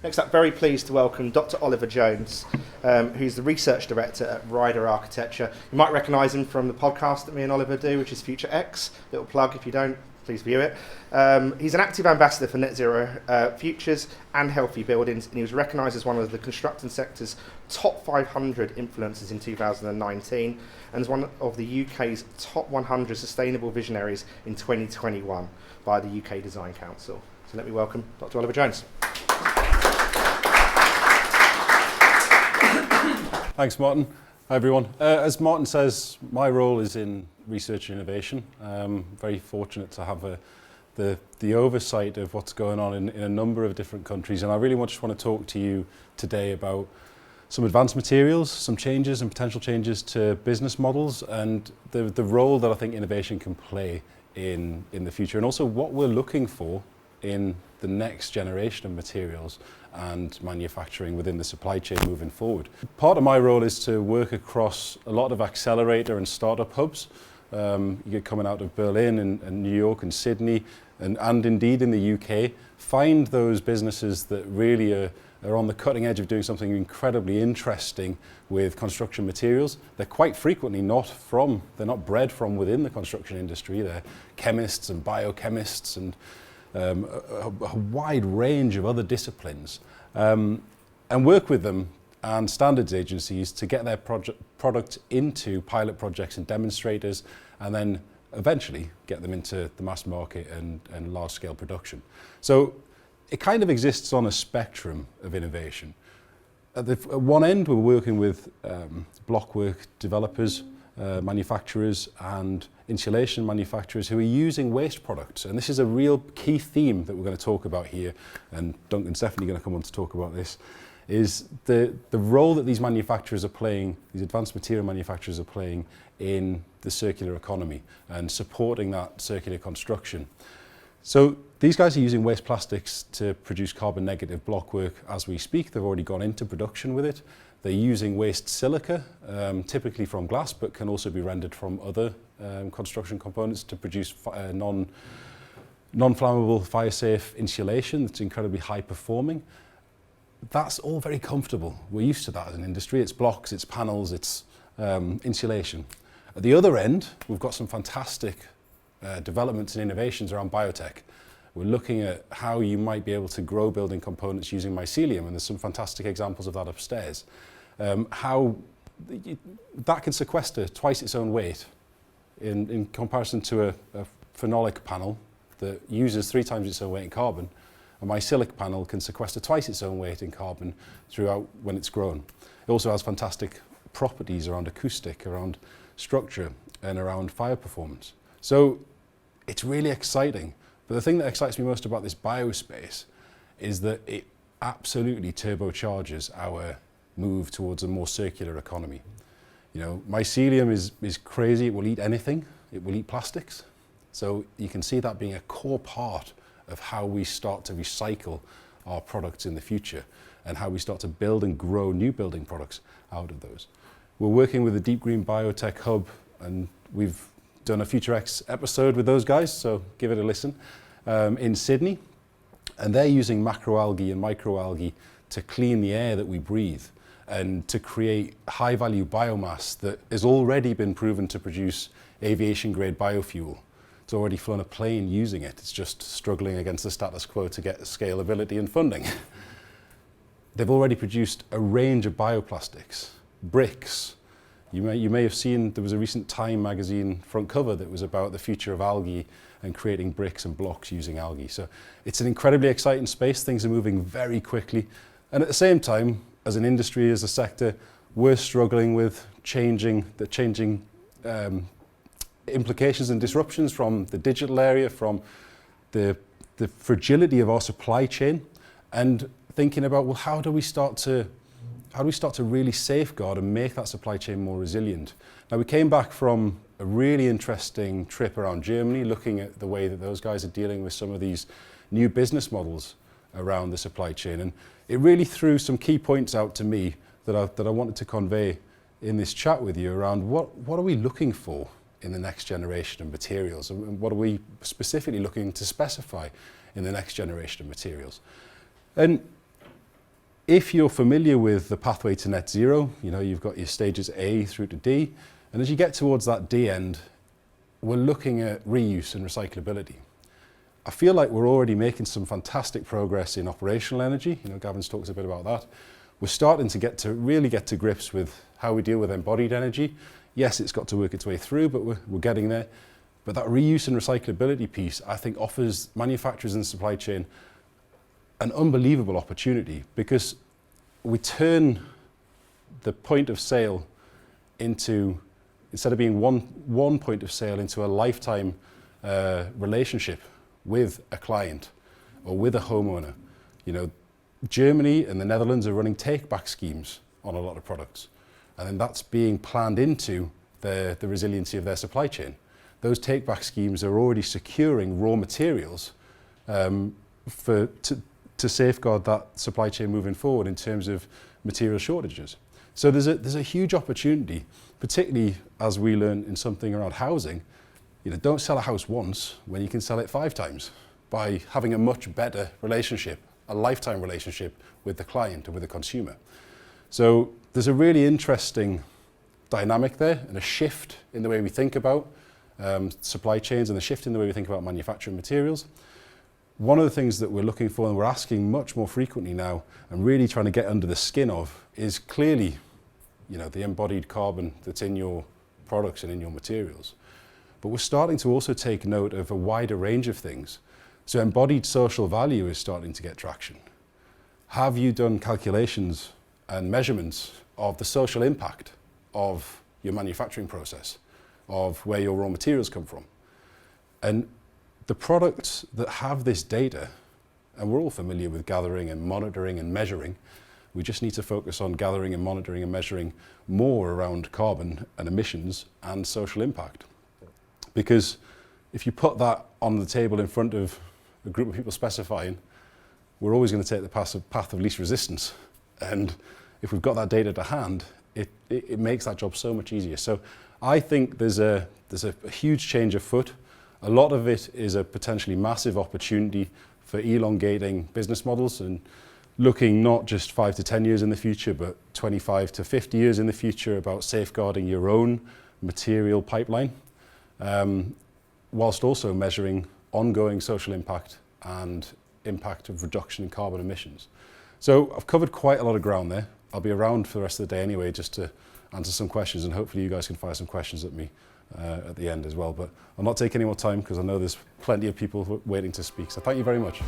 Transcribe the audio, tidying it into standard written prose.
Next up, very pleased to welcome Dr. Oliver Jones, who's the Research Director at Ryder Architecture. You might recognise him from the podcast that me and Oliver do, which is Future X. Little plug if you don't, please view it. He's an active ambassador for net zero futures and healthy buildings, and he was recognised as one of the construction sector's top 500 influencers in 2019 and as one of the UK's top 100 sustainable visionaries in 2021 by the UK Design Council. So let me welcome Dr. Oliver Jones. Thanks, Martin. Hi, everyone. As Martin says, my role is in research and innovation. I'm very fortunate to have the oversight of what's going on in a number of different countries, and I really just want to talk to you today about some advanced materials, some changes and potential changes to business models, and the role that I think innovation can play in the future, and also what we're looking for in the next generation of materials and manufacturing within the supply chain moving forward. Part of my role is to work across a lot of accelerator and startup hubs. You get coming out of Berlin and New York and Sydney and indeed in the UK, find those businesses that really are on the cutting edge of doing something incredibly interesting with construction materials. They're quite frequently they're not bred from within the construction industry. They're chemists and biochemists and a wide range of other disciplines, and work with them and standards agencies to get their product into pilot projects and demonstrators, and then eventually get them into the mass market and large-scale production. So it kind of exists on a spectrum of innovation. At one end, we're working with blockwork developers, manufacturers and insulation manufacturers who are using waste products. And this is a real key theme that we're going to talk about here, and Duncan's definitely going to come on to talk about this, is the role that these manufacturers are playing, these advanced material manufacturers are playing in the circular economy and supporting that circular construction. So these guys are using waste plastics to produce carbon negative blockwork as we speak. They've already gone into production with it. They're using waste silica, typically from glass, but can also be rendered from other construction components to produce non-flammable, fire-safe insulation that's incredibly high-performing. That's all very comfortable. We're used to that as an industry. It's blocks, it's panels, it's insulation. At the other end, we've got some fantastic developments and innovations around biotech. We're looking at how you might be able to grow building components using mycelium, and there's some fantastic examples of that upstairs. How that can sequester twice its own weight in comparison to a phenolic panel that uses 3 times its own weight in carbon. A mycelic panel can sequester twice its own weight in carbon throughout when it's grown. It also has fantastic properties around acoustic, around structure, and around fire performance. So it's really exciting. But the thing that excites me most about this biospace is that it absolutely turbocharges our move towards a more circular economy. You know, mycelium is crazy. It will eat anything. It will eat plastics. So you can see that being a core part of how we start to recycle our products in the future and how we start to build and grow new building products out of those. We're working with the Deep Green Biotech Hub, and we've done a Future X episode with those guys, so give it a listen, in Sydney. And they're using macroalgae and microalgae to clean the air that we breathe and to create high-value biomass that has already been proven to produce aviation-grade biofuel. It's already flown a plane using it. It's just struggling against the status quo to get scalability and funding. They've already produced a range of bioplastics, bricks. You may have seen, there was a recent Time magazine front cover that was about the future of algae and creating bricks and blocks using algae. So it's an incredibly exciting space. Things are moving very quickly. And at the same time, as an industry, as a sector, we're struggling with changing implications and disruptions from the digital area, from the fragility of our supply chain, and thinking about, well, how do we start to really safeguard and make that supply chain more resilient? Now, we came back from a really interesting trip around Germany, looking at the way that those guys are dealing with some of these new business models around the supply chain, and it really threw some key points out to me that I wanted to convey in this chat with you around what are we looking for in the next generation of materials, and what are we specifically looking to specify in the next generation of materials. And If you're familiar with the pathway to net zero, you've got your stages A through to D, and as you get towards that D end, we're looking at reuse and recyclability. I feel like we're already making some fantastic progress in operational energy. Gavin's talked a bit about that. We're starting to really get to grips with how we deal with embodied energy. Yes, it's got to work its way through, but we're getting there. But that reuse and recyclability piece, I think, offers manufacturers and supply chain an unbelievable opportunity, because we turn the point of sale into, instead of being one point of sale, into a lifetime relationship with a client or with a homeowner. Germany and the Netherlands are running take-back schemes on a lot of products, and then that's being planned into the resiliency of their supply chain. Those take-back schemes are already securing raw materials to safeguard that supply chain moving forward in terms of material shortages. So there's a huge opportunity, particularly as we learn in something around housing. Don't sell a house once when you can sell it 5 times, by having a much better relationship, a lifetime relationship with the client and with the consumer. So there's a really interesting dynamic there, and a shift in the way we think about supply chains, and a shift in the way we think about manufacturing materials. One of the things that we're looking for, and we're asking much more frequently now, and really trying to get under the skin of, is clearly, the embodied carbon that's in your products and in your materials. But we're starting to also take note of a wider range of things. So embodied social value is starting to get traction. Have you done calculations and measurements of the social impact of your manufacturing process, of where your raw materials come from? And the products that have this data, and we're all familiar with gathering and monitoring and measuring, we just need to focus on gathering and monitoring and measuring more around carbon and emissions and social impact. Because if you put that on the table in front of a group of people specifying, we're always going to take the path of least resistance. And if we've got that data to hand, it makes that job so much easier. So I think there's a huge change afoot. A lot of it is a potentially massive opportunity for elongating business models and looking not just 5 to 10 years in the future, but 25 to 50 years in the future, about safeguarding your own material pipeline, whilst also measuring ongoing social impact and impact of reduction in carbon emissions. So I've covered quite a lot of ground there. I'll be around for the rest of the day anyway, just to answer some questions, and hopefully you guys can fire some questions at me at the end as well. But I'll not take any more time, because I know there's plenty of people waiting to speak. So thank you very much.